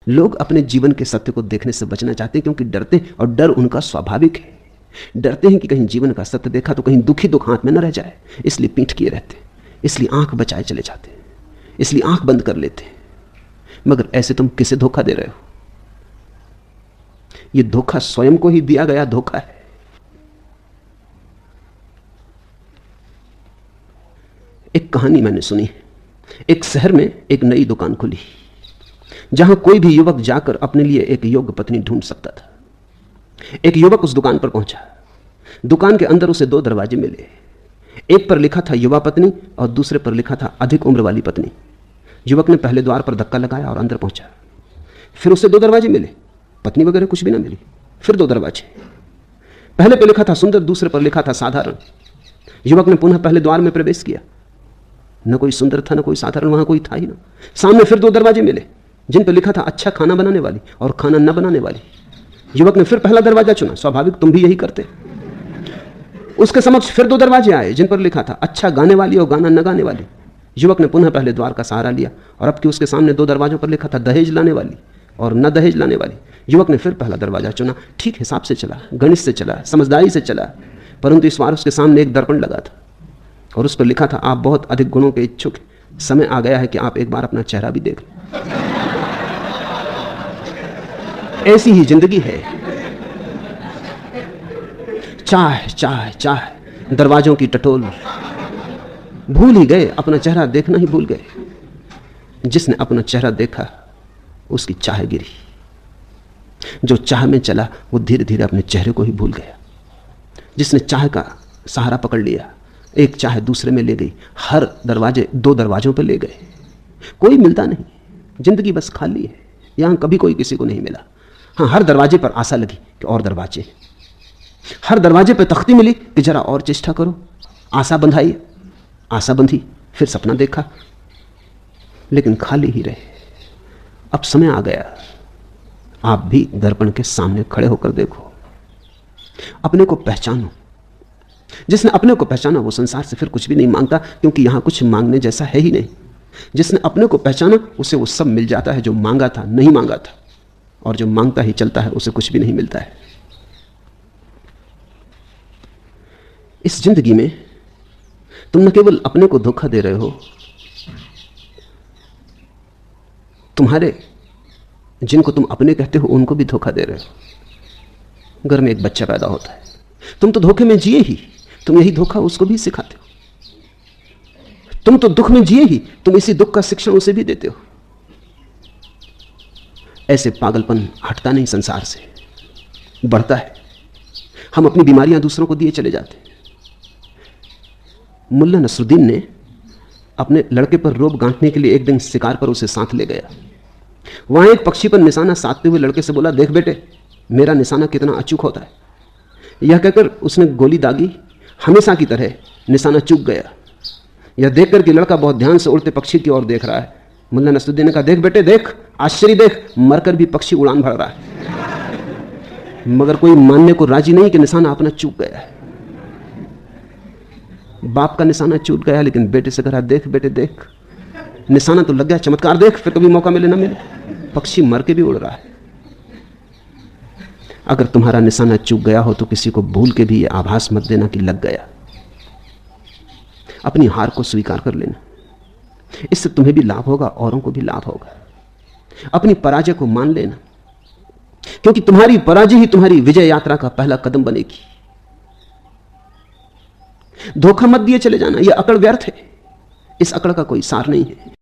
लोग अपने जीवन के सत्य को देखने से बचना चाहते हैं क्योंकि डरते हैं, और डर उनका स्वाभाविक है। डरते हैं कि कहीं जीवन का सत्य देखा तो कहीं दुखी दुख हाथ में न रह जाए, इसलिए पीठ किए रहते हैं, इसलिए आंख बचाए चले जाते हैं, इसलिए आंख बंद कर लेते हैं। मगर ऐसे तुम किसे धोखा दे रहे हो? यह धोखा स्वयं को ही दिया गया धोखा है। एक कहानी मैंने सुनी है। एक शहर में एक नई दुकान खुली जहां कोई भी युवक जाकर अपने लिए एक योग्य पत्नी ढूंढ सकता था। एक युवक उस दुकान पर पहुंचा। दुकान के अंदर उसे 2 दरवाजे मिले। एक पर लिखा था युवा पत्नी और दूसरे पर लिखा था अधिक उम्र वाली पत्नी। युवक ने पहले द्वार पर धक्का लगाया और अंदर पहुंचा। फिर उसे 2 दरवाजे मिले, पत्नी वगैरह कुछ भी ना मिली। फिर 2 दरवाजे, पहले पर लिखा था सुंदर, दूसरे पर लिखा था साधारण। युवक ने पुनः पहले द्वार में प्रवेश किया, न कोई सुंदर था न कोई साधारण, वहां कोई था ही ना। सामने फिर 2 दरवाजे मिले जिन पर लिखा था अच्छा खाना बनाने वाली और खाना न बनाने वाली। युवक ने फिर पहला दरवाजा चुना, स्वाभाविक तुम भी यही करते। उसके समक्ष फिर 2 दरवाजे आए जिन पर लिखा था अच्छा गाने वाली और गाना न गाने वाली। युवक ने पुनः पहले द्वार का सहारा लिया और अब कि उसके सामने 2 दरवाजों पर लिखा था दहेज लाने वाली और न दहेज लाने वाली। युवक ने फिर पहला दरवाजा चुना। ठीक हिसाब से चला, गणित से चला, समझदारी से चला, परंतु इस बार उसके सामने एक दर्पण लगा था और उस पर लिखा था आप बहुत अधिक गुणों के इच्छुक हैं, समय आ गया है कि आप एक बार अपना चेहरा भी देख लें। ऐसी ही जिंदगी है। चाह चाह चाह दरवाजों की टटोल, भूल ही गए, अपना चेहरा देखना ही भूल गए। जिसने अपना चेहरा देखा उसकी चाह गिरी। जो चाह में चला वो धीरे धीरे अपने चेहरे को ही भूल गया। जिसने चाह का सहारा पकड़ लिया, एक चाह दूसरे में ले गई, हर दरवाजे 2 दरवाजों पर ले गए। कोई मिलता नहीं, जिंदगी बस खाली है। यहां कभी कोई किसी को नहीं मिला। हाँ, हर दरवाजे पर आशा लगी कि और दरवाजे, हर दरवाजे पर तख्ती मिली कि जरा और चेष्टा करो। आशा बंधाई, आशा बंधी, फिर सपना देखा, लेकिन खाली ही रहे। अब समय आ गया, आप भी दर्पण के सामने खड़े होकर देखो, अपने को पहचानो। जिसने अपने को पहचाना वो संसार से फिर कुछ भी नहीं मांगता, क्योंकि यहां कुछ मांगने जैसा है ही नहीं। जिसने अपने को पहचाना उसे वो सब मिल जाता है जो मांगा था, नहीं मांगा था, और जो मांगता ही चलता है उसे कुछ भी नहीं मिलता है। इस जिंदगी में तुम न केवल अपने को धोखा दे रहे हो, तुम्हारे जिनको तुम अपने कहते हो उनको भी धोखा दे रहे हो। घर में एक बच्चा पैदा होता है, तुम तो धोखे में जिए ही, तुम यही धोखा उसको भी सिखाते हो। तुम तो दुख में जिए ही, तुम इसी दुख का शिक्षण उसे भी देते हो। ऐसे पागलपन हटता नहीं संसार से, बढ़ता है। हम अपनी बीमारियां दूसरों को दिए चले जाते हैं। मुल्ला नसरुद्दीन ने अपने लड़के पर रोब गांठने के लिए एक दिन शिकार पर उसे साथ ले गया। वहां एक पक्षी पर निशाना साधते हुए लड़के से बोला, देख बेटे, मेरा निशाना कितना अचूक होता है। यह कहकर उसने गोली दागी, हमेशा की तरह निशाना चूक गया। यह देखकर कि लड़का बहुत ध्यान से उड़ते पक्षी की ओर देख रहा है, मुल्ला नसरुद्दीन ने कहा, देख बेटे देख, आश्चर्य देख, मरकर भी पक्षी उड़ान भर रहा है। मगर कोई मानने को राजी नहीं कि निशाना अपना चूक गया है। बाप का निशाना चूक गया, लेकिन बेटे से कहा, देख बेटे देख, निशाना तो लग गया, चमत्कार देख, फिर कभी मौका मिले ना मिले, पक्षी मर के भी उड़ रहा है। अगर तुम्हारा निशाना चूक गया हो तो किसी को भूल के भी ये आभास मत देना कि लग गया। अपनी हार को स्वीकार कर लेना, इससे तुम्हें भी लाभ होगा, औरों को भी लाभ होगा। अपनी पराजय को मान लेना, क्योंकि तुम्हारी पराजय ही तुम्हारी विजय यात्रा का पहला कदम बनेगी। धोखा मत दिए चले जाना, यह अकड़ व्यर्थ है, इस अकड़ का कोई सार नहीं है।